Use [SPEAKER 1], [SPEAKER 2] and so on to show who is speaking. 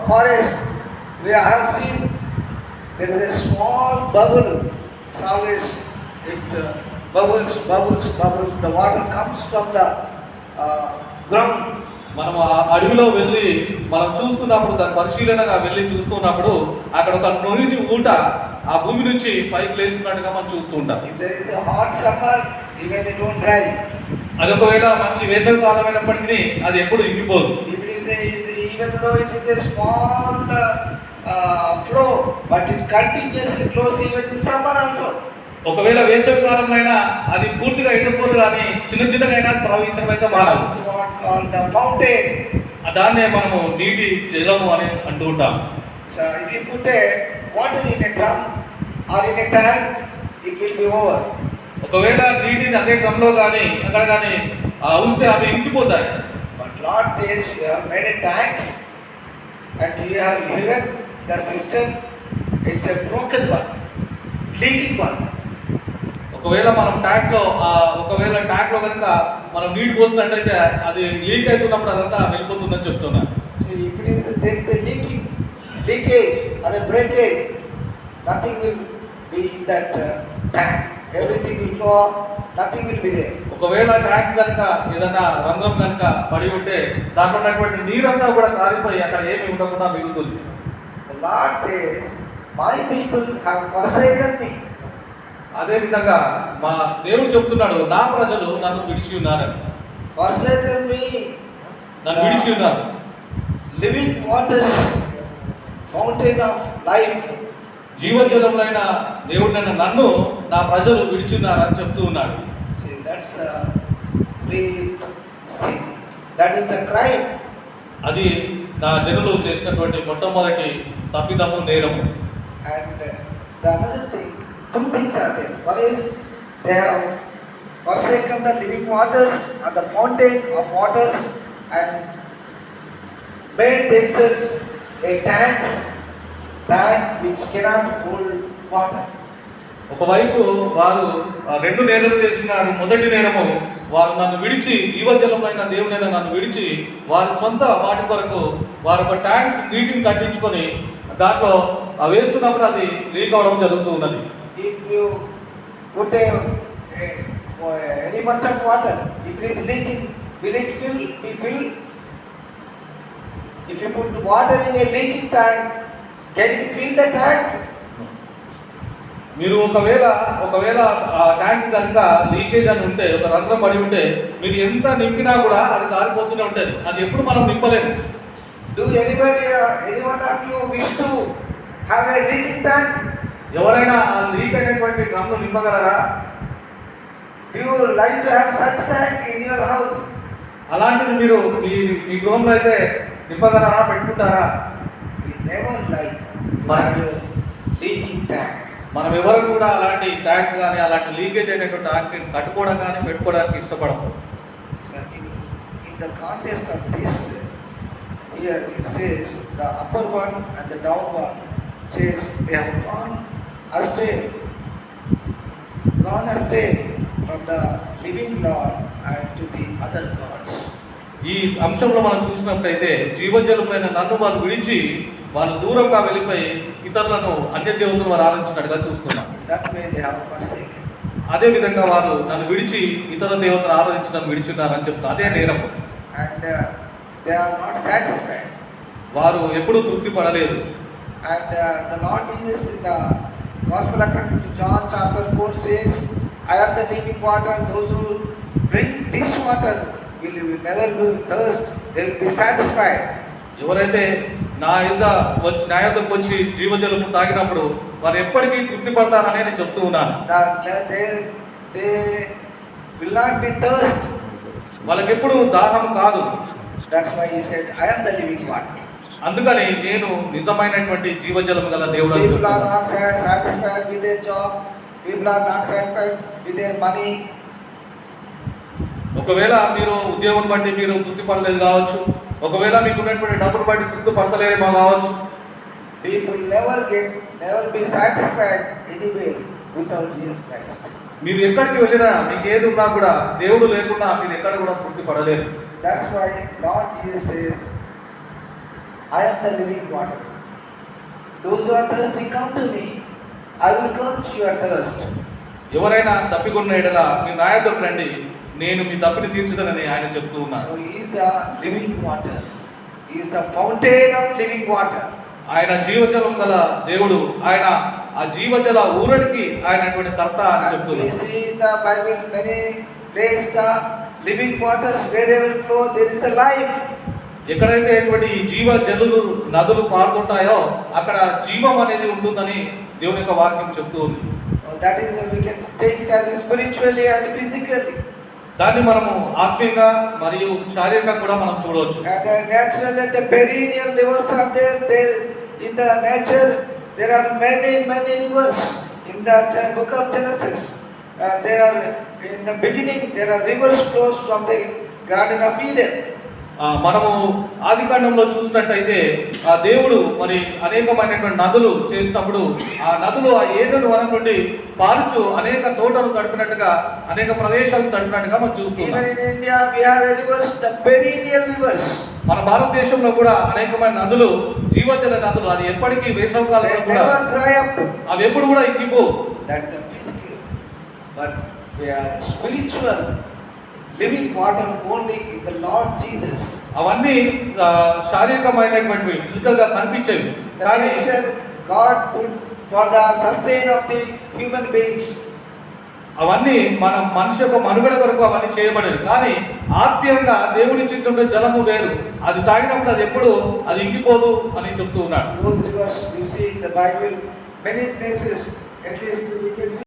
[SPEAKER 1] forest, we have seen there is a small bubble. Always it bubbles. The water comes from the ground.
[SPEAKER 2] మనం ఆ అడవిలో వెళ్ళి మనం చూస్తున్నప్పుడు దాని పరిశీలనగా వెళ్ళి చూస్తున్నప్పుడు అక్కడ ఒక నొరిటి ఊట ఆ భూమి నుంచి పైకి లేస్తున్నట్టుగా మనం చూస్తూ ఉంటాం.
[SPEAKER 1] If there is a hot summer, even it won't dry.
[SPEAKER 2] అది ఒకవేళ మంచి వేసవి కాలం అయినప్పటికీ అది ఎప్పుడు ఇంకిపోదు.
[SPEAKER 1] Even though it is a small flow, but it continuously flows even in summer also.
[SPEAKER 2] ఒకవేళ వేసవి కాలంలో అది పూర్తిగా ఎండిపోదు కానీ చిన్నగా ప్రవహించడం అయితే మారదు. దాన్నే మనము నీటి జలము అని అంటూ ఉంటాం.
[SPEAKER 1] So if you put a water in a drum or in a tank, it will be over.
[SPEAKER 2] ఒకవేళ నీటిని అదే డ్రమ్లో కానీ అక్కడ కానీ ఉంచితే అవి ఇంకిపోతాయి.
[SPEAKER 1] But Lord says you have made a tanks and you have given the system. It's a broken one, leaking one.
[SPEAKER 2] ఒకవేళ మనం ట్యాంక్లో కనుక మనం నీటి పోసినట్టయితే అది లీక్ అవుతున్నప్పుడు అదంతా వెళ్ళిపోతుందని చెప్తున్నాను.
[SPEAKER 1] So if there is a leakage or a breakage, nothing will be in that tank. Everything will flow off, nothing will be there.
[SPEAKER 2] ఒకవేళ ట్యాంక్ కనుక ఏదైనా రంధ్రం కనుక పడి ఉంటే దాంట్లో ఉన్నటువంటి నీరంతా కూడా కారిపోయి అక్కడ ఏమి ఉండకుండా మిగులుతుంది.
[SPEAKER 1] The Lord says, my people have forsaken me.
[SPEAKER 2] అదే విధంగా మా దేవుడు చెప్తున్నాడు, నా ప్రజలు నన్ను విడిచి ఉన్నారు.
[SPEAKER 1] Forsaken me,
[SPEAKER 2] నన్ను విడిచి ఉన్నారు.
[SPEAKER 1] living waters, fountain of life.
[SPEAKER 2] జీవజలములైన దేవుడైన నన్ను నా ప్రజలు విడిచున్నారని చెప్తూ ఉన్నాడు.
[SPEAKER 1] See, that is the crime.
[SPEAKER 2] అది నా జనులు చేసినటువంటి మొట్టమొదటి తప్పిదము, నేరము.
[SPEAKER 1] And the another thing, two things are there. One is they have forsaken the living waters and the fountain of waters and made themselves a tank which cannot hold water.
[SPEAKER 2] ఒకవైపు వారు రెండు నేరాలు చేసినారు. మొదటి నేరము, వారు నన్ను విడిచి, జీవజలమైన దేవుడైన నన్ను విడిచి వారి సొంత వాటి కొరకు వారు ఒక ట్యాంక్స్ నీటిని కట్టించుకొని దాంట్లో వేస్తున్నప్పుడు అది లీక్ అవడం జరుగుతూ ఉన్నది.
[SPEAKER 1] If you put any much of water, if it is leaking, will it be filled? If you put water in a leaking tank, can you fill the tank?
[SPEAKER 2] మీరు ఒకవేళ ఆ ట్యాంక్ కనుక లీకేజ్ అని ఉంటే, ఒక రంధ్రం పడి ఉంటే మీరు ఎంత నింపినా కూడా అది కారిపోతూనే ఉంటుంది. అది ఎప్పుడు మనం నింపలేము.
[SPEAKER 1] Do anyone of you wish to have a leaking tank?
[SPEAKER 2] ఎవరైనా ఆ లీక్ అయినటువంటి డ్రమ్ను నింపగలరా?
[SPEAKER 1] Do you like to have such tank in your house?
[SPEAKER 2] అలాంటిది మీరు మీ గృహంలో అయితే నింపగలరా, పెట్టుకుంటారా?
[SPEAKER 1] We never like leaking tank.
[SPEAKER 2] మనం ఎవరు కూడా అలాంటి ట్యాంక్ కానీ అలాంటి లీకేజ్ అయినటువంటి ట్యాంక్ కట్టుకోవడం కానీ పెట్టుకోవడానికి ఇష్టపడము.
[SPEAKER 1] In the context of this, here it says the upper one and the down one says they have gone astray from the living Lord and to the other gods.
[SPEAKER 2] ఈ అంశంలో మనం చూసినట్లయితే జీవజలములైన నన్ను వారు విడిచి వాళ్ళు దూరంగా వెళ్ళిపోయి ఇతరులను అన్యదేవతలను వారు ఆరాధించినట్టుగా చూస్తున్నాం. అదే విధంగా వారు నన్ను విడిచి ఇతర దేవతలను ఆరాధించడం విడిచున్నారని చెప్తున్నారు. అదే నేరం. వారు ఎప్పుడూ తృప్తి పడలేదు.
[SPEAKER 1] And the Lord Jesus in the Gospel according to John chapter 4 says, I am the living water. Those who drink this water will never thirst. They will be satisfied.
[SPEAKER 2] ఎవరైతే నా యొద్దకు వచ్చి జీవజలము తాగినప్పుడు వారు ఎప్పటికీ తృప్తి పడతారని నేను చెప్తూ ఉన్నాను.
[SPEAKER 1] They will not be thirst.
[SPEAKER 2] వాళ్ళకి ఎప్పుడు దాహం కాదు.
[SPEAKER 1] That's why he said, I am the living water.
[SPEAKER 2] అందుకని నేను నిజమైనటువంటి జీవజలం గల దేవుడు.
[SPEAKER 1] People are not satisfied with their job. People are not satisfied with their money.
[SPEAKER 2] ఒకవేళ మీరు ఉద్యోగం బట్టి మీరు తృప్తి పడలేదు కావచ్చు. ఒకవేళ మీకు ఉన్నటువంటి డబ్బులు బట్టి తృప్తి పడతలేమో కావచ్చు.
[SPEAKER 1] People never be satisfied anyway without Jesus Christ.
[SPEAKER 2] మీరు ఎక్కడికి వెళ్ళినా మీకు ఏది ఉన్నా కూడా దేవుడు లేకుండా మీరు ఎక్కడ కూడా తృప్తి పడలేరు.
[SPEAKER 1] That's why Lord Jesus says, I am the living water. Those who are thirsty, come to me. I will quench your thirst.
[SPEAKER 2] ఎవరైనా తప్పికొన్న ఎడల మీ నా యొద్దకు రండి, నేను మీ తప్పిని తీర్చుదనని ఆయన చెప్తూ ఉన్నారు.
[SPEAKER 1] So he is the living water. He is the fountain of living water.
[SPEAKER 2] ఆయన జీవజలం గల దేవుడు, ఆయన ఆ జీవజల ఊరడికి ఆయన అటువంటి కర్త అని
[SPEAKER 1] We
[SPEAKER 2] చెప్తున్నారు.
[SPEAKER 1] see in the Bible many places the living waters wherever flow there is a life.
[SPEAKER 2] ఎక్కడైతే ఇటువంటి జీవ జలులు నదులు పారుతుంటాయో అక్కడ జీవం అనేది ఉంటుందని దేవుని యొక్క వాక్యం చెప్తూ ఉంది.
[SPEAKER 1] That is we can take it as spiritually and physically.
[SPEAKER 2] దాన్ని మనము ఆత్మీయంగా మరియు శారీరకంగా కూడా మనం చూడవచ్చు.
[SPEAKER 1] And the natural and the perennial rivers are there. There in the nature there are many rivers. In the book of Genesis, there are in the beginning there are rivers flows from the Garden of Eden.
[SPEAKER 2] మనము ఆదికాండంలో చూసినట్టయితే ఆ దేవుడు మరి అనేకమైనటువంటి నదులు చేసినప్పుడు ఆ నదులు ఆ ఏదైనా వనం నుండి పారుచు అనేక తోటలు తడిపినట్టుగా అనేక ప్రదేశాలు తడిపినట్టుగా మనం చూస్తున్నాం.
[SPEAKER 1] Even in India we have rivers, the perennial rivers.
[SPEAKER 2] మన భారతదేశంలో కూడా అనేకమైన నదులు జీవజల నదులు, అది ఎప్పటికీ వేసవకాలంలో
[SPEAKER 1] They
[SPEAKER 2] కూడా
[SPEAKER 1] never dry up.
[SPEAKER 2] అవి ఎప్పుడు కూడా ఇంకిపోవు.
[SPEAKER 1] That's a physical. But they are spiritual. Living water only in the Lord Jesus.
[SPEAKER 2] అవన్నీ శారీరకమైనటువంటి ఫిజికల్ గా కనిపించేవి,
[SPEAKER 1] The
[SPEAKER 2] కానీ
[SPEAKER 1] nature God put for the sustain of the human beings.
[SPEAKER 2] అవన్నీ మన మనిషి యొక్క మనుగడ కొరకు అవన్నీ చేయబడేవి. కానీ ఆత్మీయంగా దేవుని చిత్తంలో జలము వేరు, అది తాగినప్పుడు అది ఎప్పుడు అది ఇంకిపోదు అని చెప్తూ ఉన్నాడు.
[SPEAKER 1] Those rivers we see in the Bible many places. At least we can see